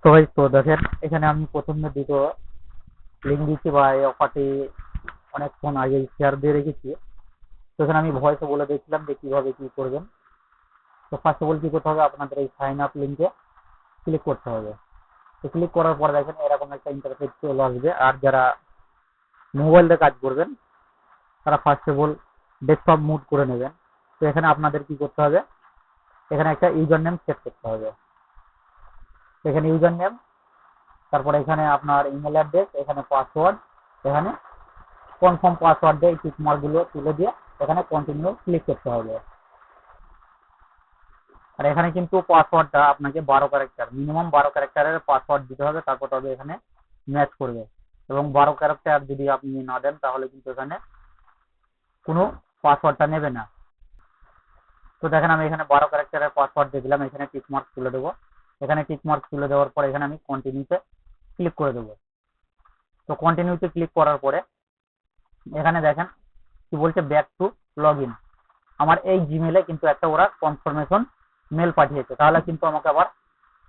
তো দেখেন এখানে আমি প্রথমে দুটো লিঙ্ক দিচ্ছি বা এই অফারটি অনেকক্ষণ আগে শেয়ার দিয়ে রেখেছি। তো এখানে আমি ভয়েসে বলে দিয়েছিলাম যে কিভাবে কি করবেন। তো ফার্স্ট অফ অল কি করতে হবে, আপনাদের এই সাইন আপ লিঙ্কে ক্লিক করতে হবে। তো ক্লিক করার পর দেখেন এরকম একটা ইন্টারফেস চলে আসবে। আর যারা মোবাইল দিয়ে কাজ করবেন তারা first of all desktop mood করে নেবেন। তো এখানে আপনাদের কি করতে হবে, এখানে একটা ইউজার নেম সেট করতে হবে। এখানে ইউজার নেম, তারপরে এখানে আপনার ইমেল অ্যাড্রেস, এখানে পাসওয়ার্ড, এখানে কনফার্ম পাসওয়ার্ড দিয়ে টিক মার্ক গুলো তুলে দিয়ে এখানে কন্টিনিউ ক্লিক করতে হবে। আর এখানে কিন্তু পাসওয়ার্ডটা আপনাকে 12 ক্যারেক্টার, মিনিমাম 12 ক্যারেক্টারের পাসওয়ার্ড দিতে হবে, তারপর তবে এখানে ম্যাচ করবে। এবং 12 ক্যারেক্টার যদি আপনি না দেন তাহলে কিন্তু এখানে কোনো পাসওয়ার্ডটা নেবে না। তো দেখেন আমি এখানে 12 ক্যারেক্টারের পাসওয়ার্ড দিয়ে দিলাম, এখানে টিক মার্ক তুলে দেবো। এখানে টিক মার্ক তুলে দেওয়ার পর এখানে আমি কন্টিনিউতে ক্লিক করে দেবো। তো কন্টিনিউতে ক্লিক করার পরে এখানে দেখেন কি বলছে, ব্যাক টু লগ ইন। আমার এই জিমেলে কিন্তু একটা ওরা কনফার্মেশন মেল পাঠিয়েছে, তাহলে কিন্তু আমাকে আবার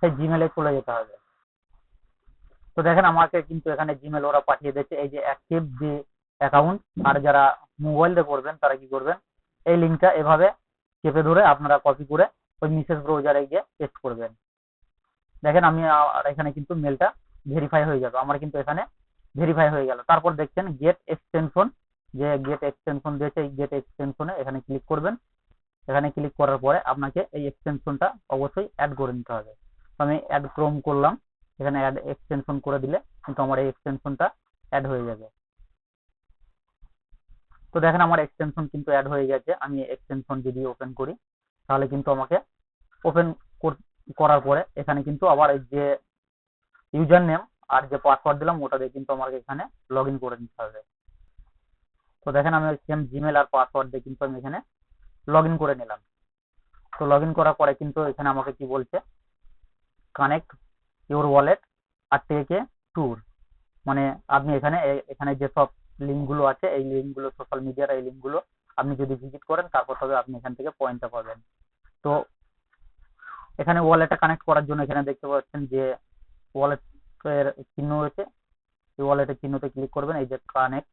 সেই জিমেলে চলে যেতে হবে। তো দেখেন আমাকে কিন্তু এখানে জিমেল ওরা পাঠিয়ে দিয়েছে, এই যে অ্যাক্টিভ যে অ্যাকাউন্ট। আর যারা মোবাইল দিয়ে করবেন তারা কি করবেন, এই লিঙ্কটা এভাবে চেপে ধরে আপনারা কপি করে ওই মেসেজ ব্রাউজারে গিয়ে পেস্ট করবেন। দেখেন আমি আর এখানে কিন্তু মেলটা ভেরিফাই হয়ে যাবে, আমার কিন্তু এখানে ভেরিফাই হয়ে গেল। তারপর দেখছেন গেট এক্সটেনশন, যে গেট এক্সটেনশন দিয়েছে, এই গেট এক্সটেনশনে এখানে ক্লিক করবেন। এখানে ক্লিক করার পরে আপনাকে এই এক্সটেনশনটা অবশ্যই অ্যাড করে নিতে হবে। তো আমি অ্যাড ক্রোম করলাম, এখানে অ্যাড এক্সটেনশন করে দিলে কিন্তু আমার এই এক্সটেনশনটা অ্যাড হয়ে যাবে। তো দেখেন আমার এক্সটেনশন কিন্তু অ্যাড হয়ে গেছে। আমি এক্সটেনশন যদি ওপেন করি তাহলে কিন্তু আমাকে ওপেন করার পরে এখানে কিন্তু আবার এই যে ইউজার নেম আর যে পাসওয়ার্ড দিলাম ওটা দিয়ে কিন্তু আমাকে এখানে লগ ইন করে নিতে হবে। তো দেখেন আমি সেম জিমেল আর পাসওয়ার্ড দিয়ে কিন্তু আমি এখানে লগ ইন করে নিলাম। তো লগ ইন করার পরে কিন্তু এখানে আমাকে কি বলছে, কানেক্ট ইউর ওয়ালেট আর টেক এ ট্যুর। মানে আপনি এখানে এখানে যেসব লিঙ্ক গুলো আছে এই লিঙ্ক গুলো, সোশ্যাল মিডিয়ার এই লিঙ্ক গুলো আপনি যদি ভিজিট করেন তারপর তবে আপনি এখান থেকে পয়েন্টটা পাবেন। তো এখানে ওয়ালেটটা কানেক্ট করার জন্য এখানে দেখতে পাচ্ছেন যে ওয়ালেটের চিহ্ন রয়েছে, এই ওয়ালেটের চিহ্নতে ক্লিক করবেন, এই যে কানেক্ট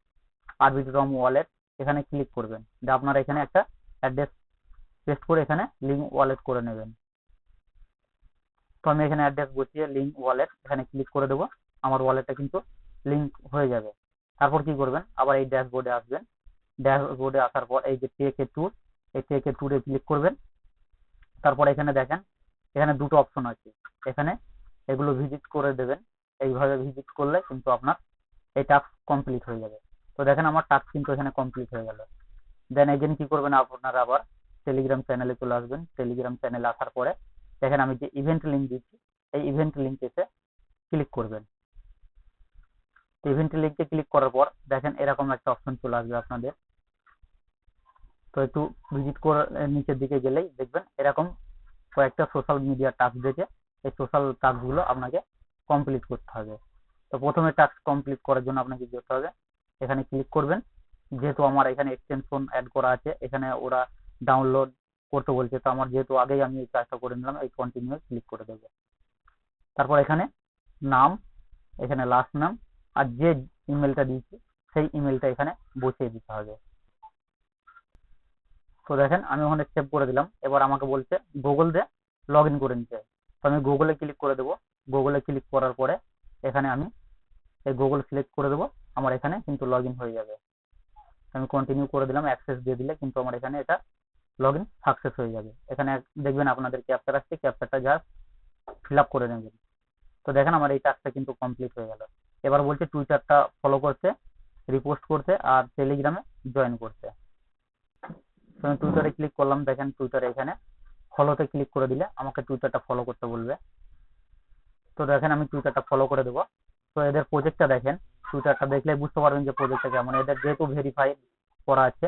আরবিট্রাম ওয়ালেট, এখানে ক্লিক করবেন। যে আপনারা এখানে একটা অ্যাড্রেস পেস্ট করে এখানে লিঙ্ক ওয়ালেট করে নেবেন। তো আমি এখানে অ্যাড্রেস বসিয়ে লিঙ্ক ওয়ালেট এখানে ক্লিক করে দেবো, আমার ওয়ালেটটা কিন্তু লিঙ্ক হয়ে যাবে। তারপর কি করবেন, আবার এই ড্যাশবোর্ডে আসবেন। ড্যাশবোর্ডে আসার পর এই যে টেক এ ট্যুর, এই টেক এ ট্যুরে ক্লিক করবেন। তারপর এখানে দেখেন এখানে দুটো অপশন আছে, এখানে এগুলো ভিজিট করে দেবেন। এইভাবে ভিজিট করলে কিন্তু আপনার এই টাস্ক কমপ্লিট হয়ে যাবে। তো দেখেন আমার টাস্ক কিন্তু এখানে কমপ্লিট হয়ে গেল। দেন এগেন কি করবেন, আপনারা আবার টেলিগ্রাম চ্যানেলে চলে আসবেন। টেলিগ্রাম চ্যানেলে আসার পরে দেখেন আমি যে ইভেন্ট লিঙ্ক দিচ্ছি, এই ইভেন্ট লিঙ্কে এসে ক্লিক করবেন। তো ইভেন্ট লিঙ্কে ক্লিক করার পর দেখেন এরকম একটা অপশন চলে আসবে আপনাদের। তো একটু ভিজিট করে নিচের দিকে গেলেই দেখবেন এরকম কয়েকটা সোশ্যাল মিডিয়া টাস্ক দিয়েছে, এই সোশ্যাল টাস্ক গুলো আপনাকে কমপ্লিট করতে হবে। তো প্রথমে টাস্ক কমপ্লিট করার জন্য আপনাকে কি করতে হবে, এখানে ক্লিক করবেন। যেহেতু আমার এখানে এক্সটেনশন অ্যাড করা আছে, এখানে ওরা ডাউনলোড করতে বলছে, তো আমার যেহেতু আগেই আমি এই কাজটা করে নিলাম, এই কন্টিনিউ ক্লিক করে দেবো। তারপর এখানে নাম, এখানে লাস্ট নাম আর যে ইমেলটা দিয়েছি সেই ইমেলটা এখানে বসিয়ে দিতে হবে। তো দেখেন আমি ওখানে সেভ করে দিলাম। এবার আমাকে বলছে গুগল দিয়ে লগ ইন করে নিতে। তো আমি গুগলে ক্লিক করে দেবো। গুগলে ক্লিক করার পরে এখানে আমি এই গুগল সিলেক্ট করে দেবো, আমার এখানে কিন্তু লগ ইন হয়ে যাবে। আমি কন্টিনিউ করে দিলাম, অ্যাক্সেস দিয়ে দিলে কিন্তু আমার এখানে এটা লগ ইন সাকসেস হয়ে যাবে। এখানে দেখবেন আপনাদের ক্যাপচার আসছে, ক্যাপচারটা জাস্ট ফিল আপ করে নেবেন। তো দেখেন আমার এই টাস্কটা কিন্তু কমপ্লিট হয়ে গেল। এবার বলছে টুইটারটা ফলো করতে, রিপোস্ট করতে আর টেলিগ্রামে জয়েন করতে। তো আমি টুইটারে ক্লিক করলাম, দেখেন টুইটারে এখানে ফলোতে ক্লিক করে দিলে আমাকে টুইটারটা ফলো করতে বলবে। তো দেখেন আমি টুইটারটা ফলো করে দেবো। তো এদের প্রজেক্টটা দেখেন, টুইটারটা দেখলে বুঝতে পারবেন যে প্রজেক্টটা কেমন। এদের যেহেতু ভেরিফাই করা আছে,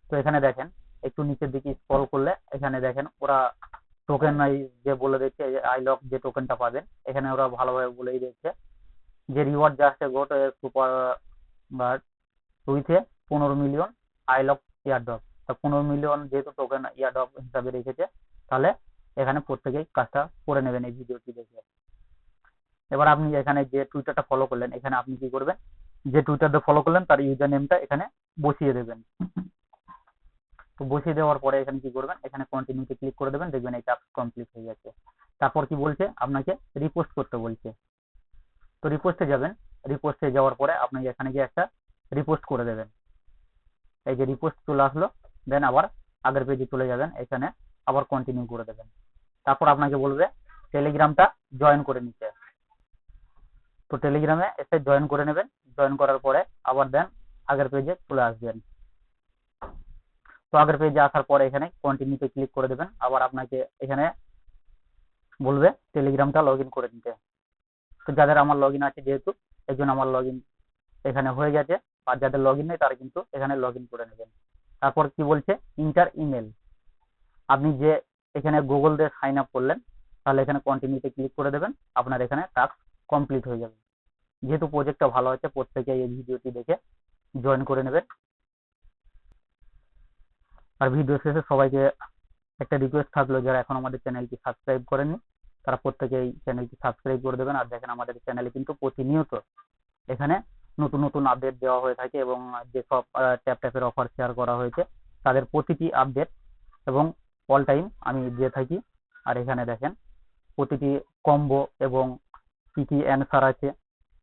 তো এখানে দেখেন একটু নিচের দিকে স্ক্রল করলে এখানে দেখেন ওরা টোকেন যে বলে দিচ্ছে, আই লক যে টোকেনটা পাবেন এখানে ওরা ভালোভাবে বলেই দিচ্ছে যে reward just got super bird উইথে 15 মিলিয়ন আই লক ইয়ারড্রপ। তা 15 মিলিয়ন যেহেতু টোকেন ইয়ারড্রপ হিসাবে রেখেছে, তাহলে এখানে প্রত্যেকেই কাজটা করে নেবেন এই ভিডিওটি দেখে। এবার আপনি এখানে যে টুইটারটা ফলো করলেন, এখানে আপনি কি করবেন, যে টুইটারটা ফলো করলেন তার ইউজার নেমটা এখানে বসিয়ে দেবেন। তো বসিয়ে দেওয়ার পরে এখানে কি করবেন, এখানে কন্টিনিউতে ক্লিক করে দেবেন, দেখবেন এই টাস্ক কমপ্লিট হয়ে গেছে। তারপর কি বলছে, আপনাকে রিপোস্ট করতে বলছে। তো রিপোস্টে যাবেন, রিপোস্টে যাওয়ার পরে আপনি এখানে গিয়ে একটা রিপোস্ট করে দেবেন। এই যে রিপোস্ট চলে আসলো, দেন আবার আগের পেজে চলে যাবেন, এখানে আবার কন্টিনিউ করে দেবেন। তারপর আপনাকে বলবে টেলিগ্রামটা জয়েন করে নিতে। তো টেলিগ্রামে এসে জয়েন করে নেবেন, জয়েন করার পরে আবার দেন আগের পেজে চলে আসবেন। তো আগের পেজে আসার পরে এখানে কন্টিনিউতে ক্লিক করে দেবেন, আবার আপনাকে এখানে বলবে টেলিগ্রামটা লগ ইন করে নিতে। তো যাদের আমার লগ ইন আছে যেহেতু, এই জন্য আমার লগ ইন এখানে হয়ে গেছে, আর যাদের লগ ইন নেই তারা কিন্তু এখানে লগ ইন করে নেবেন। তারপর কি বলছে, ইন্টার ইমেল। আপনি যে এখানে গুগল দিয়ে সাইন আপ করলেন, তাহলে এখানে কন্টিনিউতে ক্লিক করে দেবেন, আপনার এখানে টাস্ক কমপ্লিট হয়ে যাবে। যেহেতু প্রজেক্টটা ভালো হচ্ছে, প্রত্যেকে এই ভিডিওটি দেখে জয়েন করে নেবেন। আর ভিডিও শেষে সবাইকে একটা রিকোয়েস্ট থাকলো, যারা এখন আমাদের চ্যানেলটি সাবস্ক্রাইব করেননি তারা প্রত্যেকে এই চ্যানেলটি সাবস্ক্রাইব করে দেবেন। আর দেখেন আমাদের চ্যানেলে কিন্তু প্রতিনিয়ত এখানে নতুন নতুন আপডেট দেওয়া হয়ে থাকে, এবং যেসব ট্যাপ ট্যাপের অফার শেয়ার করা হয়েছে তাদের প্রতিটি আপডেট এবং অল টাইম আমি দিয়ে থাকি। আর এখানে দেখেন প্রতিটি কম্বো এবং কি কি অ্যান্সার আছে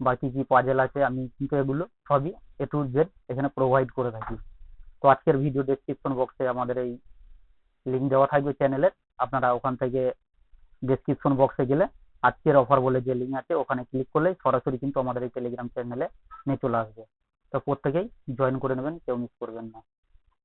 বা কি কি পাজেল আছে, আমি কিন্তু এগুলো সবই A to Z এখানে প্রোভাইড করে থাকি। তো আজকের ভিডিও ডেসক্রিপশন বক্সে আমাদের এই লিঙ্ক দেওয়া থাকবে চ্যানেলের, আপনারা ওখান থেকে ডেসক্রিপশন বক্সে গেলে আজকের অফার বলে যে লিঙ্ক আছে ওখানে ক্লিক করলেই সরাসরি কিন্তু আমাদের এই টেলিগ্রাম চ্যানেলে নিয়ে চলে আসবে। তো প্রত্যেকেই জয়েন করে নেবেন, কেউ মিস করবেন না।